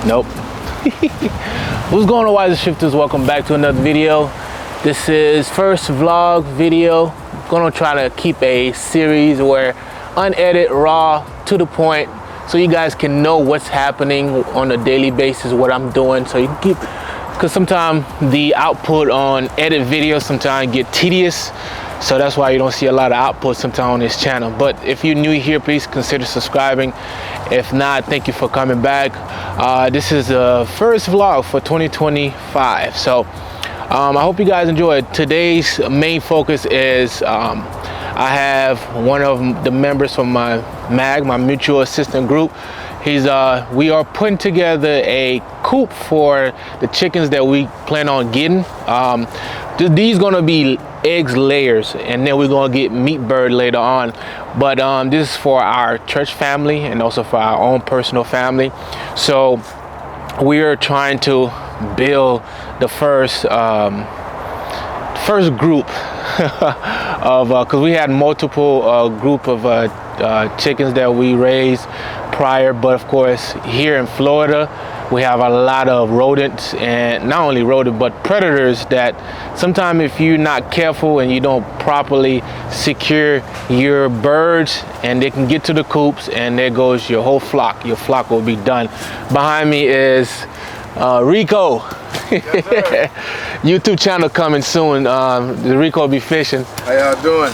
Nope. What's going on, Wise Shifters? Welcome back to another video. This is first vlog video. Gonna try to keep a series where unedited, raw, to the point, so you guys can know what's happening on a daily basis, what I'm doing. So you can keep, because sometimes the output on edit videos sometimes get tedious. So that's why you don't see a lot of output sometimes on this channel. But if you're new here, please consider subscribing. If not, thank you for coming back. This is the first vlog for 2025. So I hope you guys enjoyed. Today's main focus is I have one of the members from my MAG, my mutual assistant group. We are putting together a coop for the chickens that we plan on getting. These gonna be eggs layers, and then we're gonna get meat bird later on. But this is for our church family and also for our own personal family. So we are trying to build the first group of because we had multiple group of chickens that we raised prior, but of course here in Florida we have a lot of rodents, and not only rodent but predators that sometimes if you're not careful and you don't properly secure your birds, and they can get to the coops, and there goes your whole flock. Your flock will be done. Behind me is Rico. Yes, YouTube channel coming soon. The Rico will be fishing. How y'all doing?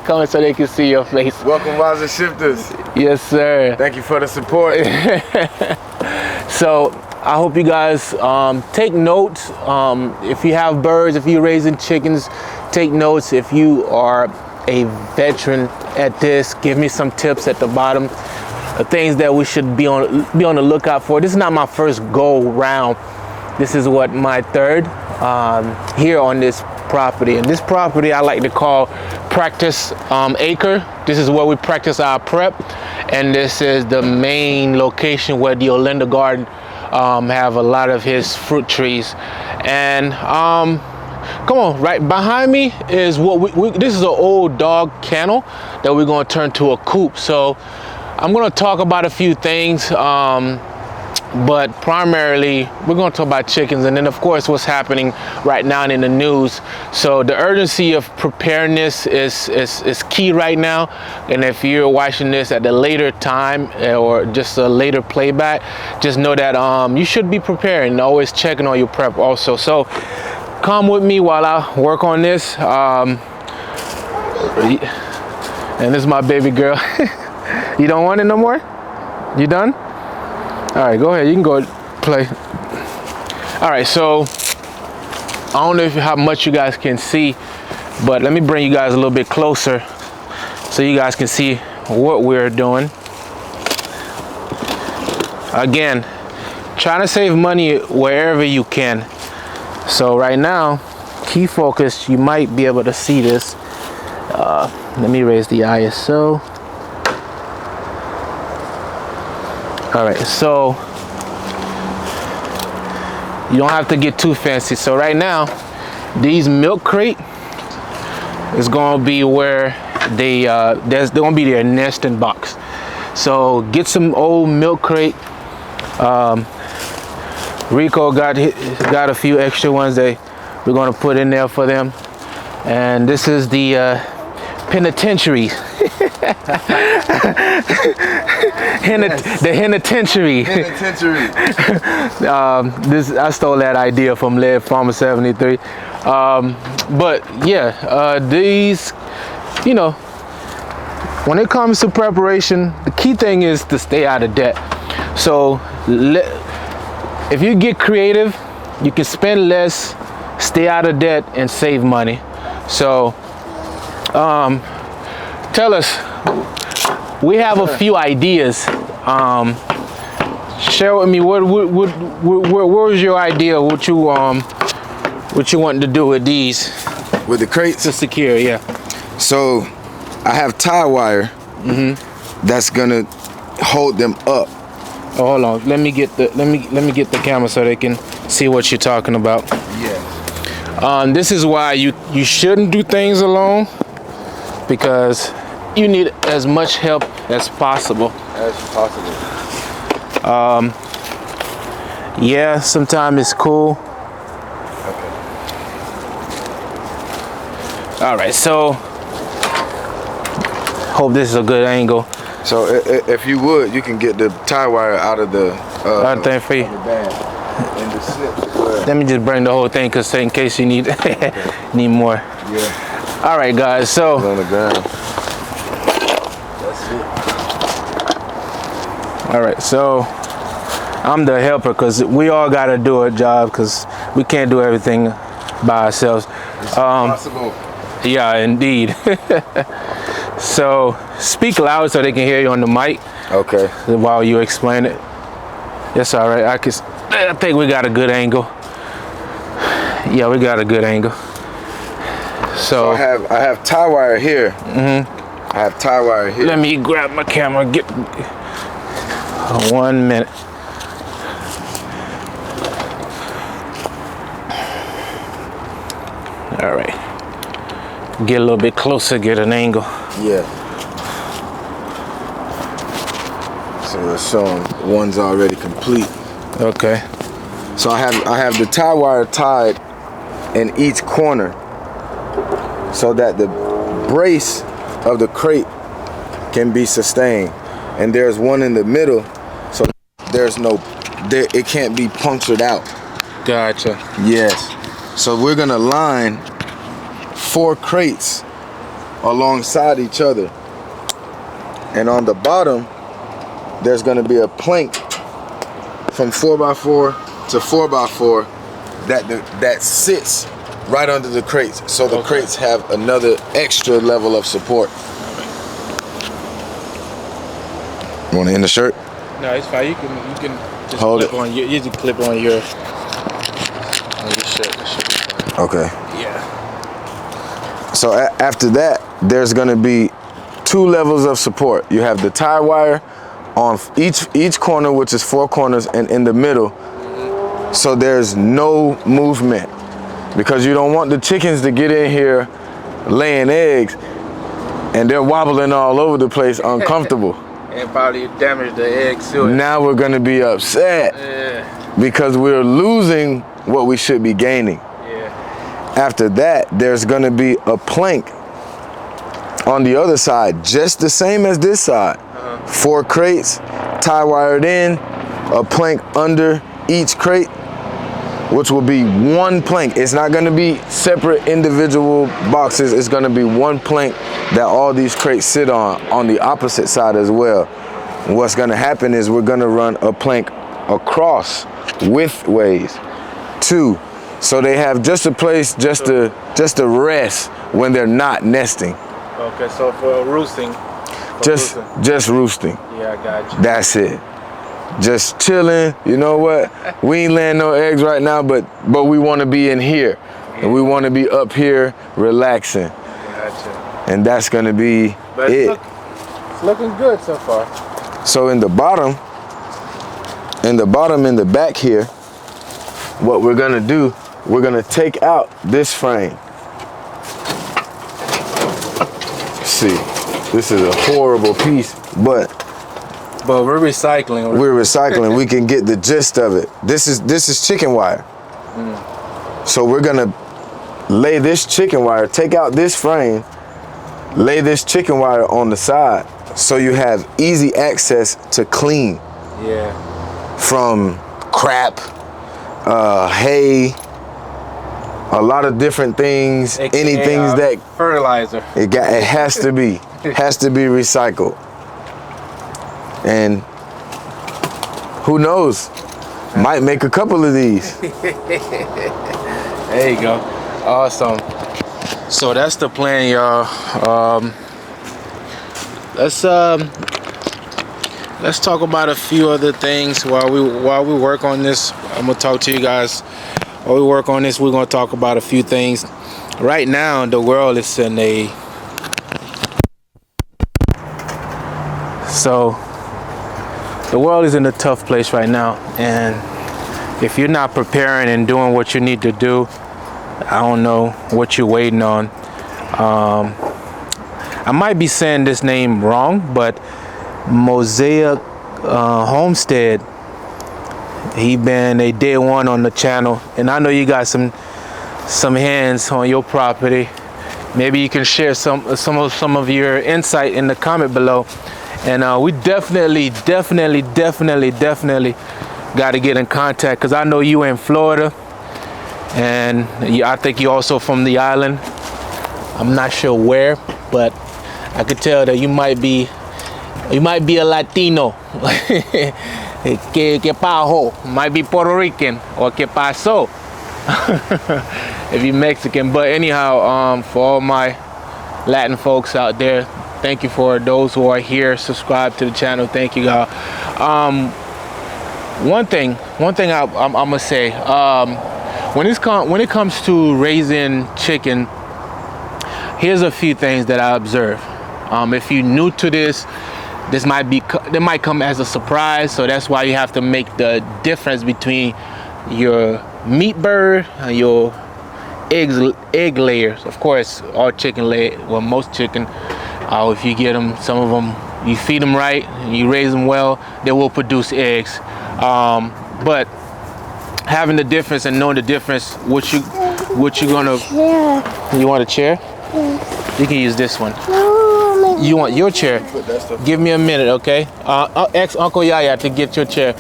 Coming so they can see your face. Welcome, Wise Shifters. Yes, sir. Thank you for the support. So I hope you guys take notes. If you have birds, if you're raising chickens, take notes. If you are a veteran at this, give me some tips at the bottom. The things that we should be on the lookout for. This is not my first go round. This is what, my third here on this property. And this property I like to call practice acre. This is where we practice our prep, and this is the main location where the Olinda Garden have a lot of his fruit trees. And come on, right behind me is what this is an old dog kennel that we're going to turn to a coop. So I'm going to talk about a few things, but primarily we're going to talk about chickens, and then of course what's happening right now in the news. So the urgency of preparedness is key right now, and if you're watching this at a later time or just a later playback, just know that you should be preparing and always checking on your prep also. So come with me while I work on this. And this is my baby girl. You don't want it no more? You done? All right, go ahead. You can go play. All right, so I don't know how much you guys can see, but let me bring you guys a little bit closer so you guys can see what we're doing. Again, trying to save money wherever you can. So right now, key focus, you might be able to see this. Let me raise the ISO. All right, so you don't have to get too fancy. So right now, these milk crate is going to be where they're going to be their nesting box. So get some old milk crate. Rico got a few extra ones that we're going to put in there for them. And this is the penitentiary. The penitentiary. I stole that idea from Lead Farmer 73. But yeah, these, you know, when it comes to preparation, the key thing is to stay out of debt. So if you get creative, you can spend less, stay out of debt, and save money. So tell us, we have a few ideas. Share with me what was your idea? What you wanting to do with these? With the crates? To secure, yeah. So I have tie wire that's gonna hold them up. Oh, hold on. Let me get the camera so they can see what you're talking about. Yeah. This is why you shouldn't do things alone, because you need as much help as possible. Yeah, sometimes it's cool. Okay. All right, so hope this is a good angle. So if you would, you can get the tie wire out of the Thing for you. of the bag and the snips as well. Let me just bring the whole thing, cause in case you need need more. Yeah. All right, guys. It's So on the ground. That's it. all right, so I'm the helper, cause we all gotta do a job, cause we can't do everything by ourselves. It's possible. Yeah, indeed. So speak loud so they can hear you on the mic Okay. while you explain it. That's all right. I think we got a good angle. Yeah, we got a good angle. So I have tie wire here. I have tie wire here. let me grab my camera. Get 1 minute. All right. Get a little bit closer. Get an angle. Yeah. So it's showing one's already complete. Okay. So I have the tie wire tied in each corner so that the brace of the crate can be sustained. And there's one in the middle, so it can't be punctured out. Gotcha. Yes. So we're gonna line 4 crates alongside each other. And on the bottom, there's gonna be a plank from 4x4 to 4x4 that sits right under the crates. So the crates have another extra level of support. You wanna end the shirt? No, it's fine. You can just Hold clip it. on your. You just clip on your shirt. That should be fine. Okay. Yeah. So after that, there's gonna be 2 levels of support. You have the tie wire on each corner, which is 4 corners, and in the middle. So there's no movement, because you don't want the chickens to get in here laying eggs and they're wobbling all over the place, uncomfortable. And probably damage the eggs too. Now we're gonna be upset because we're losing what we should be gaining. Yeah. After that, there's gonna be a plank on the other side, just the same as this side. 4 crates, tie wired in, a plank under each crate, which will be 1 plank. It's not gonna be separate individual boxes. It's gonna be 1 plank that all these crates sit on the opposite side as well. What's gonna happen is we're gonna run a plank across widthways, 2. So they have just a place just to rest when they're not nesting. Okay, so for roosting. Just roosting. Yeah, I got you. That's it. Just chilling. You know what? We ain't laying no eggs right now, but we want to be in here, and we want to be up here relaxing. Gotcha. And that's gonna be But it. it's looking good so far. So in the bottom, in the back here, what we're gonna do, we're gonna take out this frame. See, this is a horrible piece, but we're recycling. we're recycling. We can get the gist of it. This is chicken wire. So we're gonna lay this chicken wire, take out this frame, lay this chicken wire on the side, so you have easy access to clean. Yeah. From crap, hay, a lot of different things, anything that fertilizer. it has to be recycled. And who knows, might make a couple of these. There you go. Awesome. So that's the plan, y'all. Let's talk about a few other things while we work on this. I'm gonna talk to you guys while we work on this. We're gonna talk about a few things. Right now, the world is in a tough place right now, and if you're not preparing and doing what you need to do, I don't know what you're waiting on. I might be saying this name wrong, but Mosaic Homestead He been a day one on the channel, and I know you got some hands on your property. Maybe you can share some of your insight in the comment below. And we definitely got to get in contact, because I know you in Florida, and I think you also from the island. I'm not sure where, but I could tell that you might be a Latino. Que pajo, might be Puerto Rican, or que paso if you're Mexican. But anyhow, for all my Latin folks out there, thank you. For those who are here, subscribe to the channel. Thank you, y'all. One thing I'm gonna say, when it comes to raising chicken, here's a few things that I observe. If you're new to this might come as a surprise, so that's why you have to make the difference between your meat bird and your egg layers. Of course, all chicken lay, well, most chicken, if you get them, some of them, you feed them right, you raise them well, they will produce eggs. But having the difference and knowing the difference, what you gonna, you want a chair? Yes. You can use this one. No, you want your chair? Give me a minute, okay? Ask Uncle Yaya to get your chair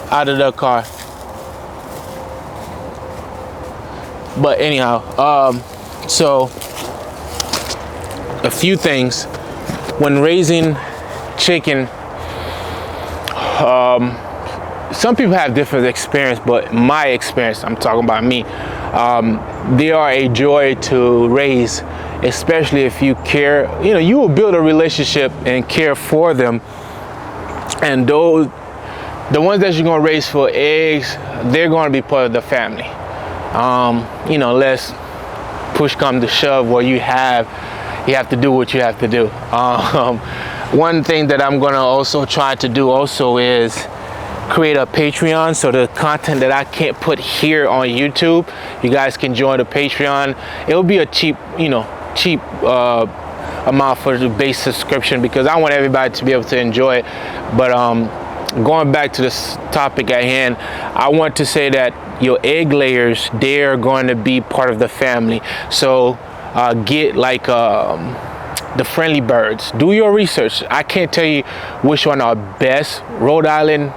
out of the car. But anyhow, so a few things when raising chicken. Some people have different experience, but my experience, I'm talking about me, they are a joy to raise, especially if you care. You know, you will build a relationship and care for them, and the ones that you're going to raise for eggs, they're going to be part of the family. You know, unless push come to shove, where you have to do what you have to do. One thing that I'm going to also try to do also is create a Patreon, so the content that I can't put here on YouTube, you guys can join the Patreon. It will be a cheap amount for the base subscription, because I want everybody to be able to enjoy it. But going back to this topic at hand, I want to say that your egg layers, they are going to be part of the family. So get like the friendly birds. Do your research. I can't tell you which one are best. Rhode Island,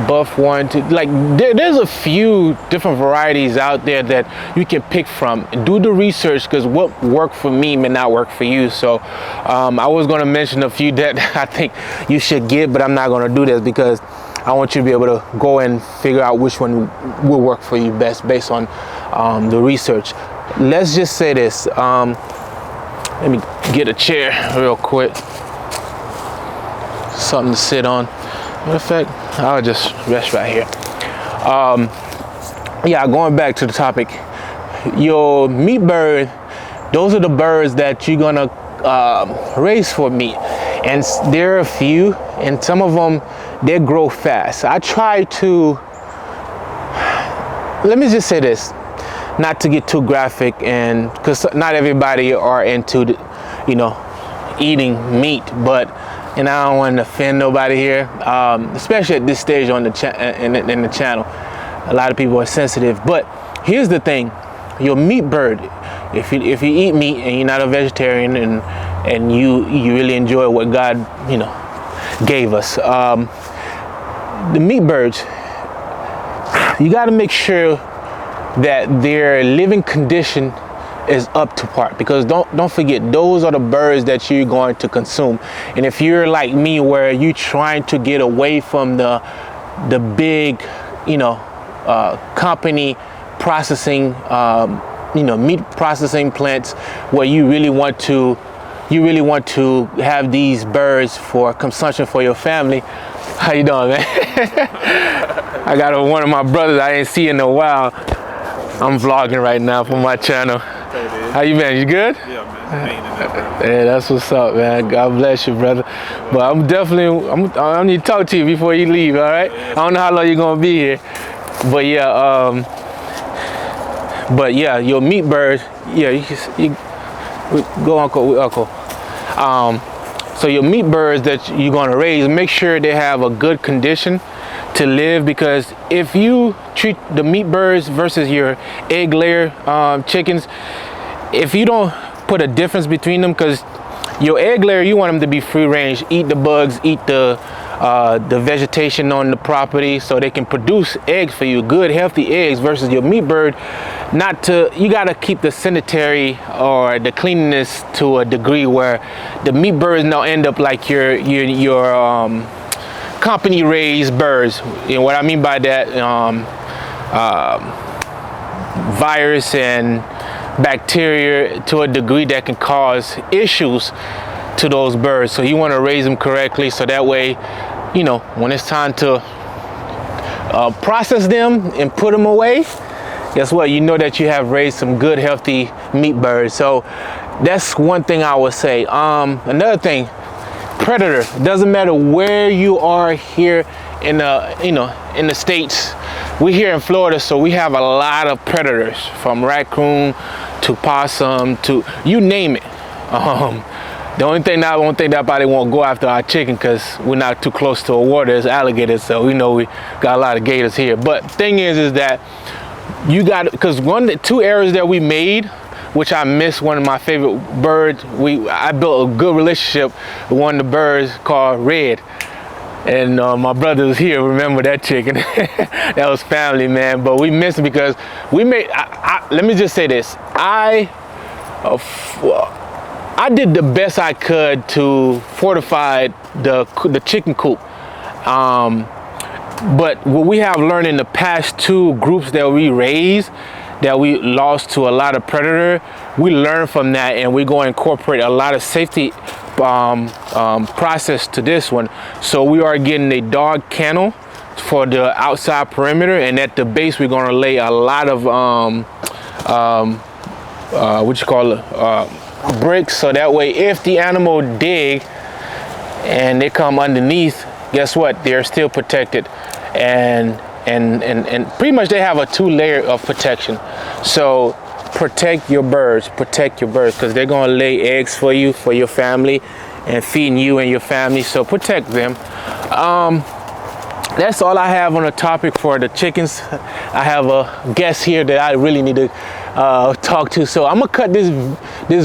buff one, like there's a few different varieties out there that you can pick from. Do the research, because what worked for me may not work for you. So I was going to mention a few that I think you should get, but I'm not going to do this, because I want you to be able to go and figure out which one will work for you best based on the research. Let's just say this. Let me get a chair real quick, something to sit on. Matter of fact, I'll just rest right here. Yeah, going back to the topic, your meat bird, those are the birds that you're gonna raise for meat, and there are a few, and some of them, they grow fast. I try to, let me just say this, not to get too graphic, and because not everybody are into you know, eating meat, but and I don't want to offend nobody here, especially at this stage on the in the channel. A lot of people are sensitive, but here's the thing: your meat bird, if you eat meat and you're not a vegetarian, and you really enjoy what God, you know, gave us, the meat birds, you got to make sure that their living condition is up to par, because don't forget, those are the birds that you're going to consume. And if you're like me, where you're trying to get away from the big, you know, company processing, you know, meat processing plants, where you really want to have these birds for consumption for your family. How you doing, man? I got one of my brothers I ain't seen in a while. I'm vlogging right now for my channel. How you been? You good? Yeah, man. Yeah, that's what's up, man. God bless you, brother. But I need to talk to you before you leave, all right? I don't know how long you're gonna be here, but yeah, your meat bird, yeah, you go, Uncle. So your meat birds that you're gonna raise, make sure they have a good condition to live, because if you treat the meat birds versus your egg layer chickens, if you don't put a difference between them, because your egg layer, you want them to be free range, eat the bugs, eat the vegetation on the property, so they can produce eggs for you, good healthy eggs, versus your meat bird, you gotta keep the sanitary or the cleanliness to a degree where the meat birds now end up like your company raised birds. You know what I mean by that? Virus and bacteria to a degree that can cause issues to those birds. So you want to raise them correctly, so that way, you know, when it's time to process them and put them away, guess what? You know that you have raised some good healthy meat birds. So that's one thing I would say. Another thing, predator. Doesn't matter where you are here in the States. We're here in Florida, so we have a lot of predators, from raccoon to possum to you name it. The only thing that I won't think that probably won't go after our chicken, because we're not too close to a water, is alligators, so we know we got a lot of gators here. But thing is that you got, because two areas that we made, which I miss one of my favorite birds. I built a good relationship with one of the birds called Red. And my brother was here, remember that chicken. That was family, man. But we missed it because we made, let me just say this. I did the best I could to fortify the chicken coop. But what we have learned in the past two groups that we raised, that we lost to a lot of predator, we learned from that, and we're going to incorporate a lot of safety process to this one. So we are getting a dog kennel for the outside perimeter, and at the base we're going to lay a lot of bricks, so that way if the animal dig and they come underneath, guess what, they're still protected, and pretty much they have a 2-layer of protection. So protect your birds, because they're going to lay eggs for you, for your family, and feeding you and your family, so protect them. That's all I have on the topic for the chickens. I have a guest here that I really need to talk to, so I'm gonna cut this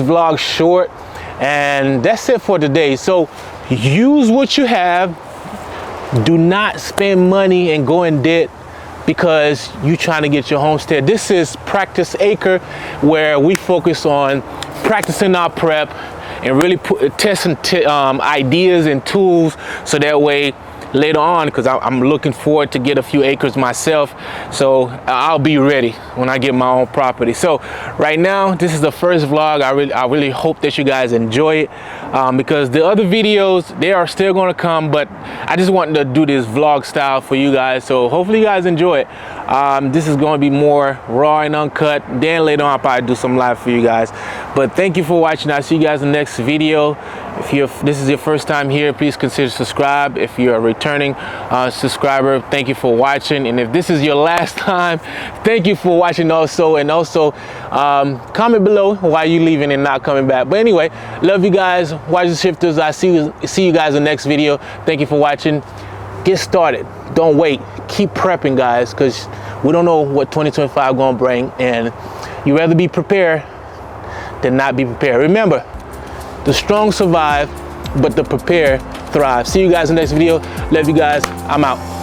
vlog short, and that's it for today. So use what you have. Do not spend money and go in debt because you're trying to get your homestead. This is Practice Acre, where we focus on practicing our prep and really testing ideas and tools, so that way later on, because I'm looking forward to get a few acres myself, so I'll be ready when I get my own property. So right now, this is the first vlog. I really hope that you guys enjoy it, because the other videos, they are still going to come, but I just wanted to do this vlog style for you guys, so hopefully you guys enjoy it. This is going to be more raw and uncut. Then later on I'll probably do some live for you guys. But thank you for watching. I'll see you guys in the next video. If this is your first time here, please consider subscribe. If you're a returning subscriber, thank you for watching. And if this is your last time, thank you for watching also. And also comment below why you leaving and not coming back. But anyway, love you guys. Watch the shifters. I see you guys in the next video. Thank you for watching. Get started. Don't wait. Keep prepping, guys, because we don't know what 2025 gonna bring, and you rather be prepared than not be prepared. Remember, the strong survive, but the prepared thrive. See you guys in the next video. Love you guys. I'm out.